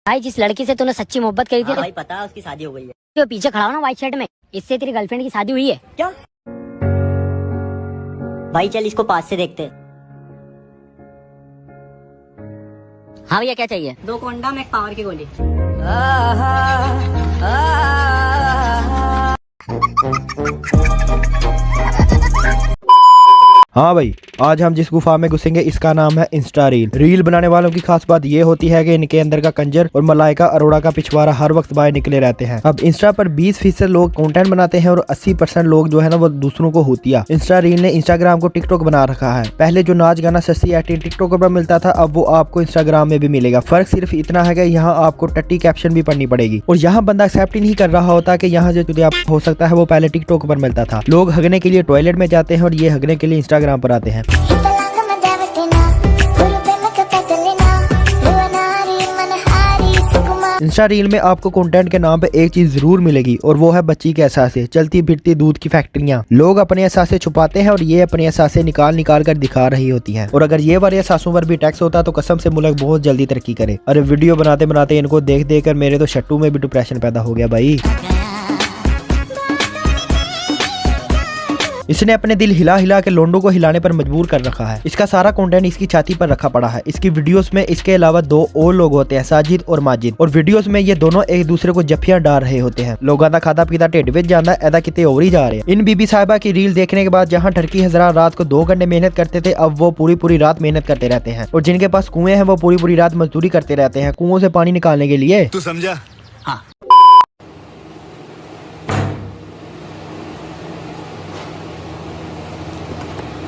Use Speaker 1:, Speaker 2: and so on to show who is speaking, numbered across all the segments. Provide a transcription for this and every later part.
Speaker 1: भाई जिस लड़की से तूने सच्ची मोहब्बत करी थी
Speaker 2: हाँ भाई पता है उसकी शादी हो गई है।
Speaker 1: जो पीछे खड़ा हो ना व्हाइट शर्ट में, इससे तेरी गर्लफ्रेंड की शादी हुई है
Speaker 2: क्या भाई चल इसको पास से देखते।
Speaker 1: हाँ भैया क्या चाहिए?
Speaker 2: 2 कोंडम एक पावर की गोली।
Speaker 3: हाँ भाई, आज हम जिस गुफा में घुसेंगे इसका नाम है इंस्टा रील। रील बनाने वालों की खास बात ये होती है कि इनके अंदर का कंजर और मलाइका अरोड़ा का पिछवाड़ा हर वक्त बाहर निकले रहते हैं। अब इंस्टा पर 20% लोग कंटेंट बनाते हैं और 80% लोग जो है ना वो दूसरों को होतिया। इंस्टा रील ने इंस्टाग्राम को टिकटॉक बना रखा है। पहले जो नाच गाना सस्ती एक्टिंग टिकटॉक पर मिलता था, अब वो आपको इंस्टाग्राम में भी मिलेगा। फर्क सिर्फ इतना है कि यहाँ आपको टट्टी कैप्शन भी पढ़नी पड़ेगी और यहाँ बंदा एक्सेप्ट ही नहीं कर रहा होता कि यहाँ जो हो सकता है वो पहले टिकटॉक पर मिलता था। लोग हगने के लिए टॉयलेट में जाते हैं और ये हगने के लिए इंस्टाग्राम पर आते हैं। इंस्टा रील में आपको कंटेंट के नाम पे एक चीज जरूर मिलेगी और वो है बच्ची के एहसासे। चलती फिरती दूध की फैक्ट्रियां। लोग अपने एहसासे छुपाते हैं और ये अपने एहसासे निकाल निकाल कर दिखा रही होती हैं। और अगर ये वाले एहसासों पर भी टैक्स होता तो कसम से मुल्क बहुत जल्दी तरक्की करे। अरे वीडियो बनाते बनाते इनको देख देख कर मेरे तो शट्टू में भी डिप्रेशन पैदा हो गया भाई। इसने अपने दिल हिला हिला के लोंडो को हिलाने पर मजबूर कर रखा है। इसका सारा कंटेंट इसकी छाती पर रखा पड़ा है। इसकी वीडियोस में इसके अलावा 2 और लोग होते हैं, साजिद और माजिद, और वीडियोस में ये दोनों एक दूसरे को जफ्फियां डाल रहे होते हैं। लोगों का खाता पीता ढिड विच जाता है, ऐदा किते और ही जा रहे हैं। इन बीबी साहिबा की रील देखने के बाद जहाँ टर्की हजरात रात को 2 घंटे मेहनत करते थे, अब वो पूरी रात मेहनत करते रहते हैं। और जिनके पास कुएं हैं वो पूरी रात मजदूरी करते रहते हैं कुओं से पानी निकालने के लिए।
Speaker 4: तू समझा?
Speaker 2: हाँ।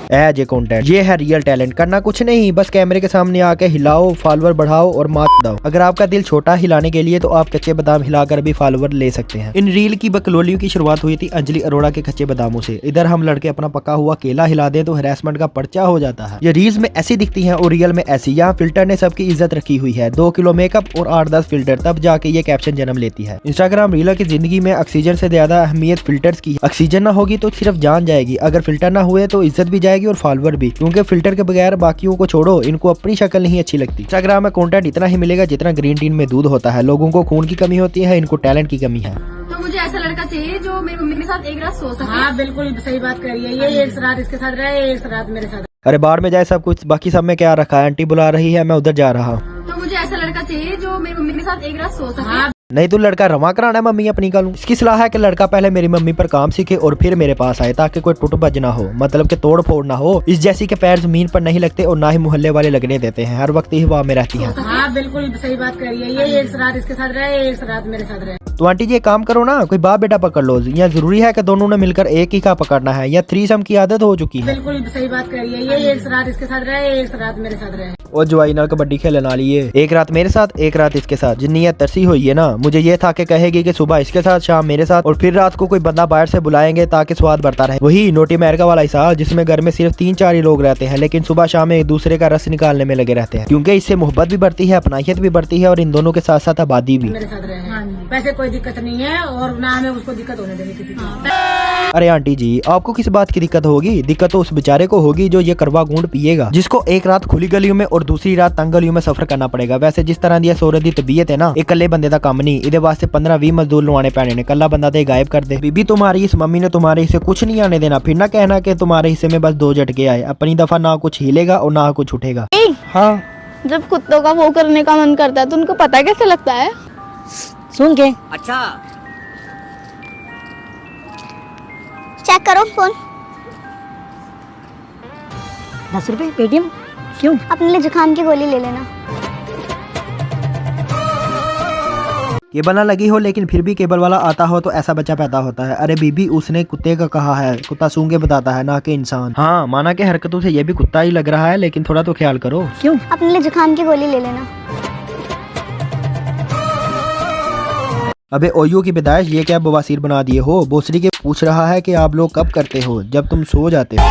Speaker 3: ये कंटेंट, ये है रियल टैलेंट। करना कुछ नहीं, बस कैमरे के सामने आके हिलाओ, फॉलोअर बढ़ाओ और मात दो। अगर आपका दिल छोटा हिलाने के लिए तो आप कच्चे बादाम हिलाकर भी फॉलोअर ले सकते हैं। इन रील की बकलोलियों की शुरुआत हुई थी अंजलि अरोड़ा के कच्चे बादामों से। इधर हम लड़के अपना पका हुआ केला हिला दे तो हैरेसमेंट का पर्चा हो जाता है। ये रील्स में ऐसी दिखती है और रियल में ऐसी। यहाँ फिल्टर ने सबकी इज्जत रखी हुई है। 2 किलो मेकअप और 8-10 फिल्टर, तब जाके ये कैप्शन जन्म लेती है। इंस्टाग्राम रील की जिंदगी में ऑक्सीजन से ज्यादा अहमियत फिल्टर्स की। ऑक्सीजन ना होगी तो सिर्फ जान जाएगी, अगर फिल्टर ना हुए तो इज्जत भी जाएगी और फॉलोअर भी, क्योंकि फिल्टर के बगैर बाकियों को छोड़ो, इनको अपनी शक्ल नहीं अच्छी लगती। इंस्टाग्राम में कंटेंट इतना ही मिलेगा जितना ग्रीन टी में दूध होता है। लोगों को खून की कमी होती है, इनको टैलेंट की कमी है।
Speaker 5: तो मुझे ऐसा लड़का चाहिए जो मेरी मम्मी के साथ एक रात सो सके।
Speaker 6: हाँ बिल्कुल सही बात करी है। ये एक रात इसके साथ रहे, एक रात मेरे साथ।
Speaker 3: अरे बाहर में जाए सब कुछ, बाकी सब में क्या रखा है। आंटी बुला रही है, मैं उधर जा रहा हूँ।
Speaker 5: तो मुझे ऐसा लड़का चाहिए जो मेरी मम्मी के साथ एक रात सो सके। हाँ।
Speaker 3: नहीं तो लड़का रवा कराना है मम्मी अपनी का। इसकी सलाह है कि लड़का पहले मेरी मम्मी पर काम सीखे और फिर मेरे पास आए, ताकि कोई टूट भज ना हो, मतलब कि तोड़ फोड़ ना हो। इस जैसी के पैर जमीन पर नहीं लगते और ना ही मोहल्ले वाले लगने देते हैं, हर वक्त ही हवा में रहती हैं।
Speaker 6: हाँ बिल्कुल सही बात करी है। ये एक रात इसके साथ रहे, एक रात मेरे साथ रहे।
Speaker 3: तो आंटी जी एक काम करो ना, कोई बाप बेटा पकड़ लो। या जरूरी है कि दोनों ने मिलकर एक ही का पकड़ना है, या थ्रीसम की आदत हो चुकी है।
Speaker 6: बिल्कुल सही बात करी है। ये एक रात इसके साथ रहे, एक रात मेरे साथ रहे।
Speaker 3: और जवाई नाल कबड्डी खेलने वाली है, एक रात मेरे साथ एक रात इसके साथ। जिन्नी तरसी हुई है ना, मुझे ये था कि कहेगी कि सुबह इसके साथ शाम मेरे साथ, और फिर रात को कोई बंदा बाहर से बुलाएंगे ताकि स्वाद बढ़ता रहे। वही नोटी अमेरिका वाला हिसाब, जिसमें घर में सिर्फ 3-4 ही लोग रहते हैं, लेकिन सुबह शाम एक दूसरे का रस निकालने में लगे रहते हैं, क्योंकि इससे मोहब्बत भी बढ़ती है, अपनाहियत भी बढ़ती है और इन दोनों के साथ साथ आबादी भी।
Speaker 6: मेरे साथ रहे। वैसे कोई दिक्कत नहीं है और ना हमें उसको दिक्कत होने देनी किसी की।
Speaker 3: अरे आंटी जी आपको किस बात की दिक्कत होगी? दिक्कत तो उस बेचारे को होगी जो ये करवा गूंड पिएगा, जिसको एक रात खुली गलियों में और दूसरी रात तंग गलियों में सफर करना पड़ेगा। वैसे जिस तरह दी सोरे दी तबीयत है ना, एक कल्ले बंदे का काम नहीं, इहदे वास्ते 15-20 मजदूर लवाने पैने ने। कल्ला बंदा तो गायब कर दे। बीबी तुम्हारी इस मम्मी ने तुम्हारे हिस्से कुछ नहीं आने देना, फिर ना कहना कि तुम्हारे हिस्से में बस 2 झटके आए। अपनी दफा ना कुछ हिलेगा और ना कुछ उठेगा। हाँ,
Speaker 7: जब कुत्तों का वो करने का मन करता है तो उनको पता कैसे लगता है?
Speaker 1: सुन के।
Speaker 2: अच्छा
Speaker 7: चेक करो फोन।
Speaker 1: 10 रुपए पेटीएम। क्यों?
Speaker 7: अपने लिए जुकाम की गोली ले लेना।
Speaker 3: केबल ना लगी हो लेकिन फिर भी केबल वाला आता हो तो ऐसा बच्चा पैदा होता है। अरे बीबी उसने कुत्ते का कहा है, कुत्ता सूंघ के बताता है ना कि इंसान। हाँ माना के हरकतों से ये भी कुत्ता ही लग रहा है, लेकिन थोड़ा तो ख्याल करो।
Speaker 1: क्यों?
Speaker 7: अपने लिए जुकाम की गोली ले लेना।
Speaker 3: अबे ओयो की बिदाइश, ये क्या बवासीर बना दिए हो? बोसरी के पूछ रहा है कि आप लोग कब करते हो? जब तुम सो जाते हो।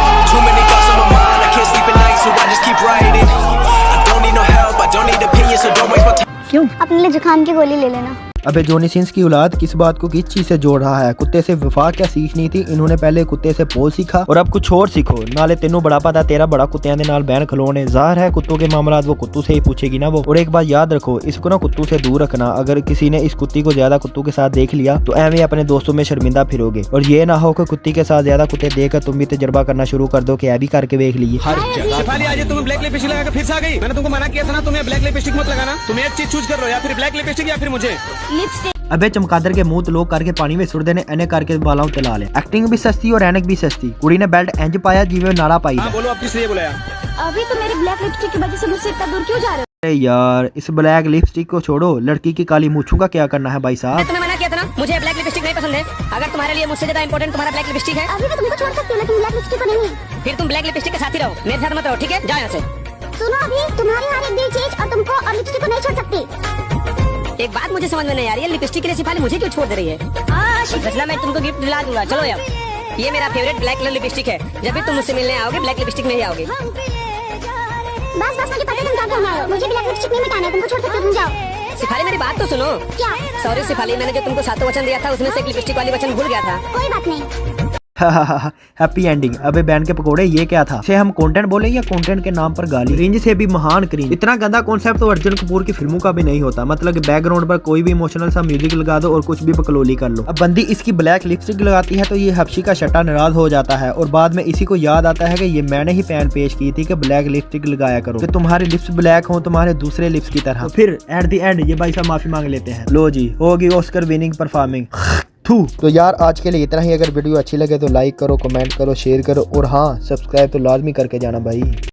Speaker 7: क्यों? अपने लिए जुकाम की गोली ले लेना।
Speaker 3: अबे जॉनी सिंस की औलाद किस बात को किस चीज से जोड़ रहा है? कुत्ते से वफा क्या सीखनी थी? इन्होंने पहले कुत्ते से पोल सीखा और अब कुछ और सीखो। नाले तेनों बड़ा पता तेरा बड़ा कुत्तियां दे नाल बहन खलोने। जाहिर है कुत्तों के मामलात वो कुत्तू से ही पूछेगी ना वो। और एक बात याद रखो, इसको ना कुत्तू से दूर रखना। अगर किसी ने इस कुत्ती को ज्यादा कुत्तू के साथ देख लिया तो एवं अपने दोस्तों में शर्मिंदा फिरोगे। और ये ना हो कि कुत्ती के साथ ज्यादा कुत्ते देखकर तुम भी तजर्बा करना शुरू कर दो कि ये भी करके देख लिए।
Speaker 4: शेफाली आज तुम्हें ब्लैक लिपस्टिक लगा फिर से आ गई। मैंने तुमको मना किया था ना, तुम्हें ब्लैक लिपस्टिक मत लगाना। तुम एक चीज चूज कर लो, या फिर ब्लैक लिपस्टिक या फिर मुझे।
Speaker 5: लिपस्टिक
Speaker 3: अबे चमकादड़ के मुंह लोग करके पानी में सुट देने एने करके बालों चला ले। एक्टिंग भी सस्ती और एनक भी सस्ती। कुड़ी ने बेल्ट इंज पाया जिਵੇਂ नारा पाई।
Speaker 4: हाँ बोलो, अब किसलिए बुलाया?
Speaker 5: अभी तो मेरी ब्लैक लिपस्टिक की वजह से मुझसे इतना दूर क्यों जा रहे हो?
Speaker 3: अरे यार इस ब्लैक लिपस्टिक को छोड़ो, लड़की की काली मूंछों का क्या करना है भाई साहब?
Speaker 1: तुम्हें मना किया था ना, मुझे ब्लैक लिपस्टिक नहीं पसंद है। अगर तुम्हारे लिए मुझसे ज्यादा इंपॉर्टेंट तुम्हारा ब्लैक लिपस्टिक है,
Speaker 5: अभी मैं तुमको छोड़ सकती हूँ लेकिन ब्लैक लिपस्टिक को नहीं।
Speaker 1: फिर तुम ब्लैक लिपस्टिक के साथ ही रहो, मेरे साथ मत रहो, ठीक है? जाओ यहाँ से।
Speaker 5: सुनो, अभी तुम्हारी हर एक दिल चीज और तुमको और लिपस्टिक को नहीं छोड़ सकती।
Speaker 1: एक बात मुझे समझ में नहीं आ रही है, लिपस्टिक के लिए शेफाली मुझे क्यों छोड़ दे रही है? फैसला मैं तुमको गिफ्ट दिला दूंगा, चलो अब। ये मेरा फेवरेट ब्लैक कलर लिपस्टिक है। जब भी तुम मुझसे मिलने आओगे ब्लैक लिपस्टिक में ही आओगे।
Speaker 5: बस बस मुझे पता है तुम क्या कहना है। मुझे ब्लैक लिपस्टिक नहीं मिटाना है, तुमको छोड़ सकते हो, तुम जाओ।
Speaker 1: शेफाली मेरी बात तो सुनो।
Speaker 5: क्या?
Speaker 1: सॉरी शेफाली, मैंने जो तुमको सातों वचन दिया था उसमें से एक लिपस्टिक वाली वचन भूल गया था।
Speaker 5: कोई बात नहीं।
Speaker 3: Happy ending. अबे बैन के पकोड़े ये क्या था? इसे हम कंटेंट बोले या कंटेंट के नाम पर गाली? क्रिंज से भी महान क्रिंज। इतना गंदा कॉन्सेप्ट तो अर्जुन कपूर की फिल्मों का भी नहीं होता। मतलब बैकग्राउंड पर कोई भी इमोशनल सा म्यूजिक लगा दो और कुछ भी बकलोली कर लो। अब बंदी इसकी ब्लैक लिपस्टिक लगाती है तो ये हबशी का शट्टा नाराज हो जाता है और बाद में इसी को याद आता है कि ये मैंने ही पैन पेश की थी कि ब्लैक लिपस्टिक लगाया करो कि तुम्हारी लिप्स ब्लैक हो तुम्हारे दूसरे लिप्स की तरह। तो फिर एट द एंड ये भाई साहब माफी मांग लेते हैं। लो जी, होगी ऑस्कर विनिंग परफॉर्मिंग। तो यार आज के लिए इतना ही। अगर वीडियो अच्छी लगे तो लाइक करो, कमेंट करो, शेयर करो और हाँ सब्सक्राइब तो लाजमी करके जाना भाई।